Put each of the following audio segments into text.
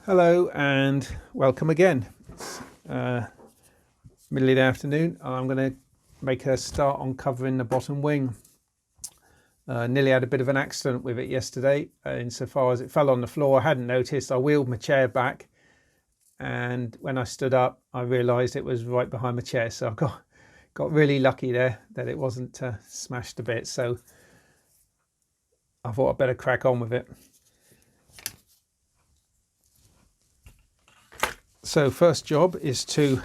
Hello and welcome again. It's middle of the afternoon. I'm going to make a start on covering the bottom wing. Nearly had a bit of an accident with it yesterday insofar as it fell on the floor. I hadn't noticed. I wheeled my chair back, and when I stood up I realised it was right behind my chair, so I got really lucky there that it wasn't smashed to bits. So I thought I'd better crack on with it. So first job is to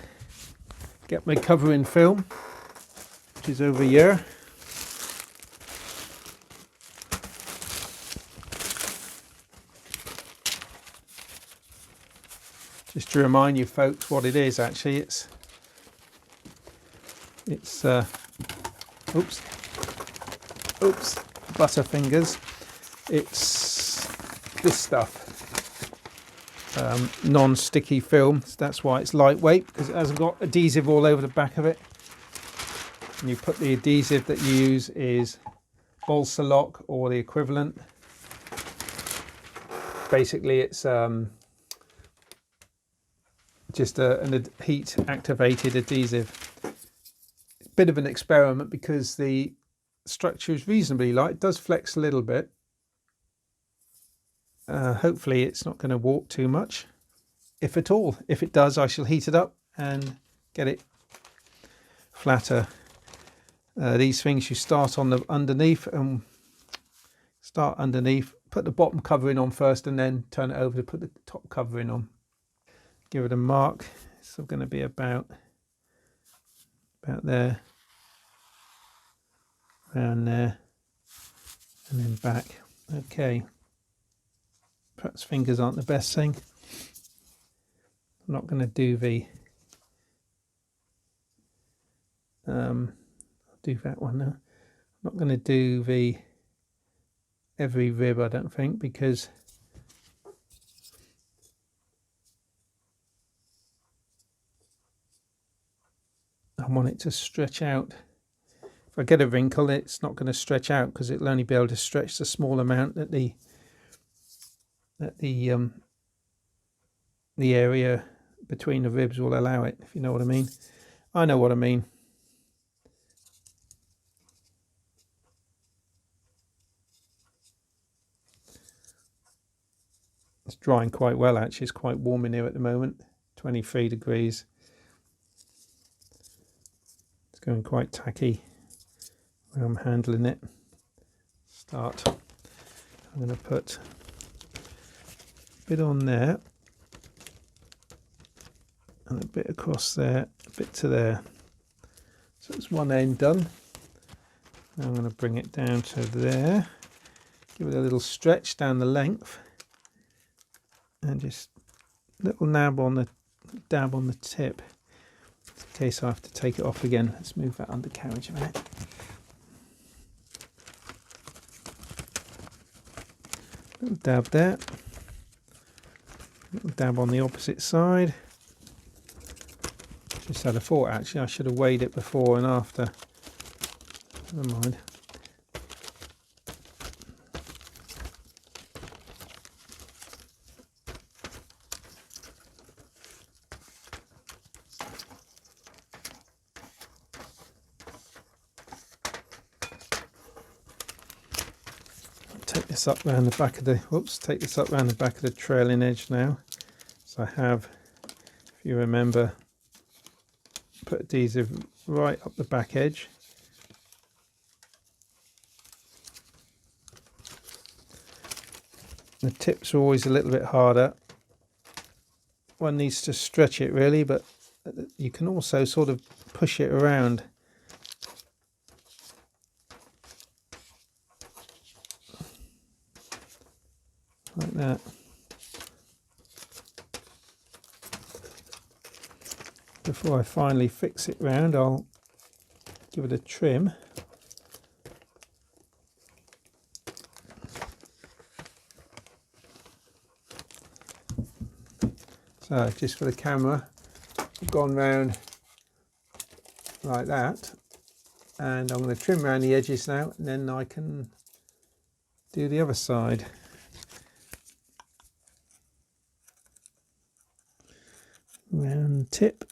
get my covering film, which is over here. Just to remind you folks what it is, actually, it's butterfingers. It's this stuff. Non-sticky film, so that's why it's lightweight, because it hasn't got adhesive all over the back of it. And you put the adhesive that you use is balsa lock or the equivalent. Basically it's just a heat activated adhesive. Bit of an experiment because the structure is reasonably light. It does flex a little bit. Hopefully it's not going to warp too much, if at all. If it does, I shall heat it up and get it flatter. These things you start on the underneath, and put the bottom covering on first and then turn it over to put the top covering on. Give it a mark. It's going to be about there, around there, and then back. Okay. Perhaps fingers aren't the best thing. I'm not going to do I'll do that one now. I'm not going to do every rib, I don't think, because I want it to stretch out. If I get a wrinkle, it's not going to stretch out because it'll only be able to stretch the small amount that the area between the ribs will allow it, if you know what I mean. I know what I mean. It's drying quite well, actually. It's quite warm in here at the moment, 23 degrees. It's going quite tacky where I'm handling it. I'm going to put a bit on there and a bit across there, a bit to there. So it's one end done. Now I'm going to bring it down to there, give it a little stretch down the length, and just a little dab on the tip in case I have to take it off again. Let's move that undercarriage a minute. Little dab there, little dab on the opposite side. Just had a thought, actually, I should have weighed it before and after. Never mind. Take this up round the back of the trailing edge now. So I have, if you remember, put adhesive right up the back edge. The tips are always a little bit harder. One needs to stretch it really, but you can also sort of push it around. Like that. Before I finally fix it round, I'll give it a trim. So just for the camera, I've gone round like that, and I'm going to trim around the edges now, and then I can do the other side. round tip.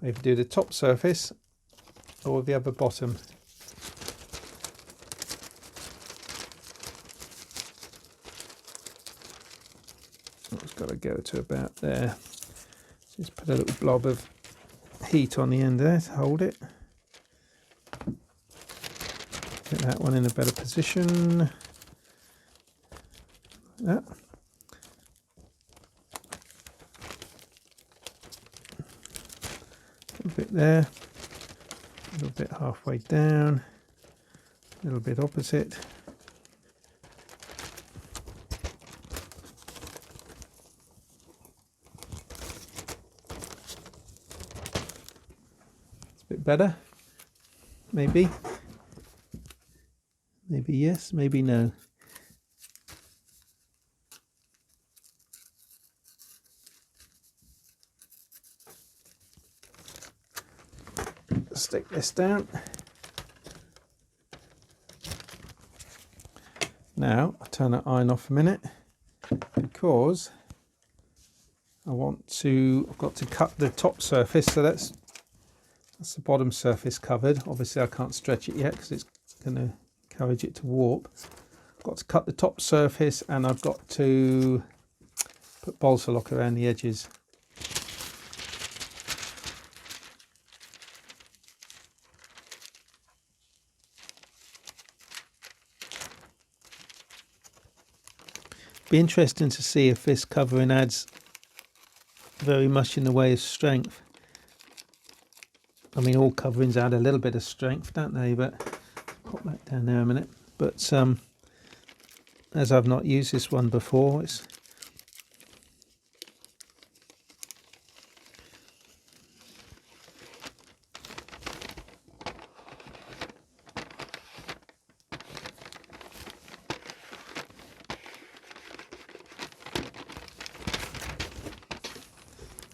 Either do the top surface or the other bottom. It's got to go to about there. Just put a little blob of heat on the end there to hold it. Get that one in a better position. That. A bit there, a little bit halfway down, a little bit opposite. It's a bit better, maybe. Maybe yes, maybe no. Stick this down. Now I'll turn that iron off a minute because I've got to cut the top surface, so that's the bottom surface covered. Obviously I can't stretch it yet because it's going to encourage it to warp. I've got to cut the top surface and I've got to put balsa lock around the edges. Be interesting to see if this covering adds very much in the way of strength. I mean, all coverings add a little bit of strength, don't they? But pop that down there a minute. But as I've not used this one before, it's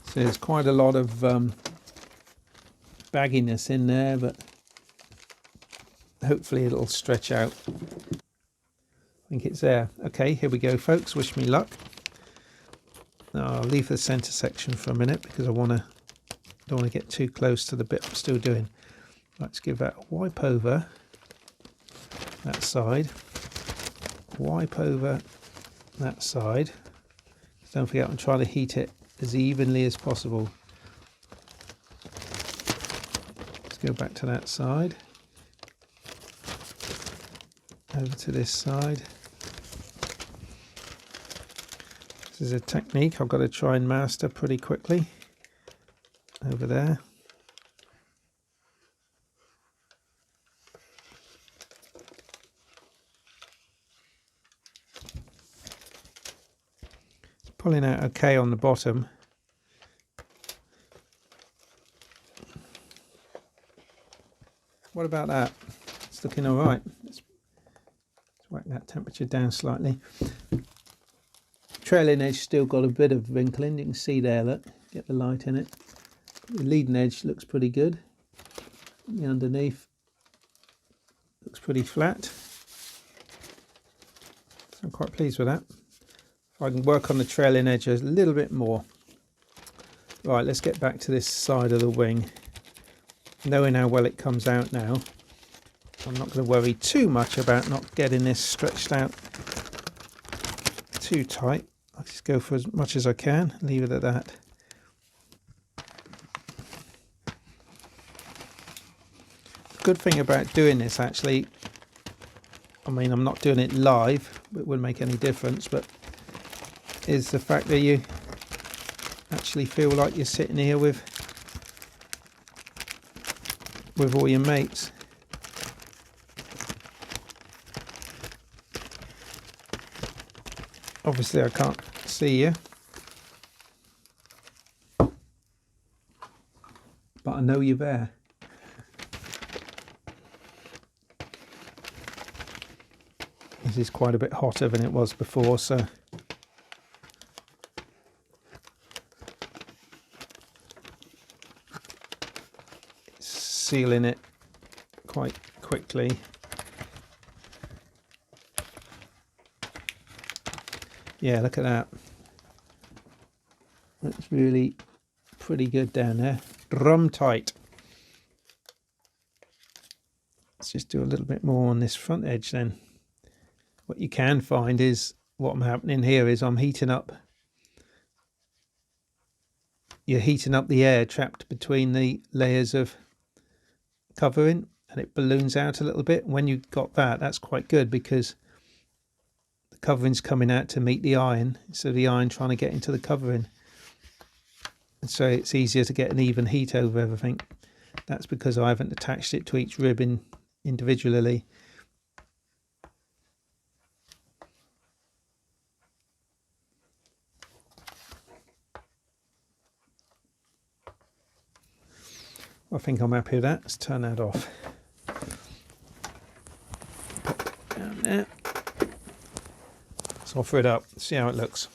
so there's quite a lot of bagginess in there, but hopefully it'll stretch out. I think it's there. Okay, here we go, folks. Wish me luck. Now I'll leave the center section for a minute because I don't want to get too close to the bit I'm still doing. Let's give that a wipe over that side. Wipe over that side. Don't forget, I'm trying to heat it as evenly as possible. Let's go back to that side. Over to this side. This is a technique I've got to try and master pretty quickly. Over there. It's pulling out okay on the bottom. What about that? It's looking all right. Let's whack that temperature down slightly. Trailing edge still got a bit of wrinkling. You can see there, look, get the light in it. The leading edge looks pretty good. The underneath looks pretty flat. So I'm quite pleased with that. If I can work on the trailing edge a little bit more. Right, let's get back to this side of the wing. Knowing how well it comes out now, I'm not going to worry too much about not getting this stretched out too tight. I'll just go for as much as I can, leave it at that. The good thing about doing this, actually, I mean, I'm not doing it live, it wouldn't make any difference, but is the fact that you actually feel like you're sitting here with all your mates. Obviously I can't see you, but I know you're there. This is quite a bit hotter than it was before, so it's sealing it quite quickly. Yeah, look at that. That's really pretty good down there. Drum tight. Let's just do a little bit more on this front edge then. What you can find is, what I'm happening here is I'm heating up. You're heating up the air trapped between the layers of covering, and it balloons out a little bit. When you've got that, that's quite good, because the covering's coming out to meet the iron instead of the iron trying to get into the covering. And so it's easier to get an even heat over everything. That's because I haven't attached it to each rib individually. I think I'm happy with that. Let's turn that off. Down there. Let's offer it up, see how it looks.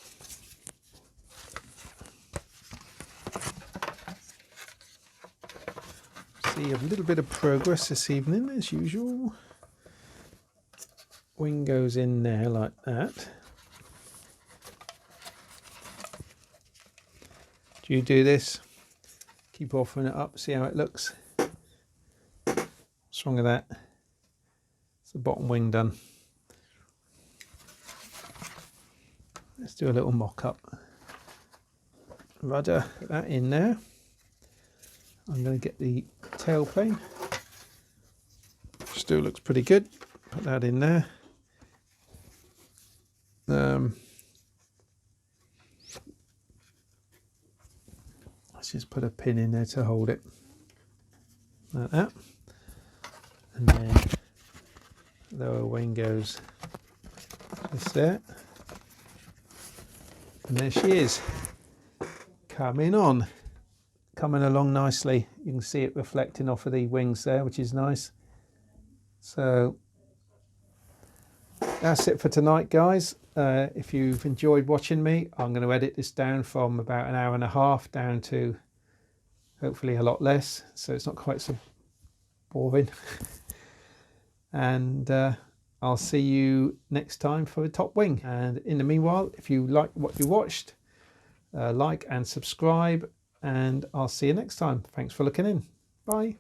See a little bit of progress this evening as usual. Wing goes in there like that. Do you do this? Keep offering it up, see how it looks. What's wrong with that? It's the bottom wing done. Let's do a little mock-up. Rudder, put that in there. I'm going to get the tail plane. Still looks pretty good. Put that in there. Let's just put a pin in there to hold it, like that. And then lower wing goes just there. And there she is, coming on. Coming along nicely. You can see it reflecting off of the wings there, which is nice. So that's it for tonight, guys. If you've enjoyed watching me, I'm going to edit this down from about an hour and a half down to hopefully a lot less, so it's not quite so boring. And I'll see you next time for the top wing. And in the meanwhile, if you like what you watched, like and subscribe, and I'll see you next time. Thanks for looking in. Bye.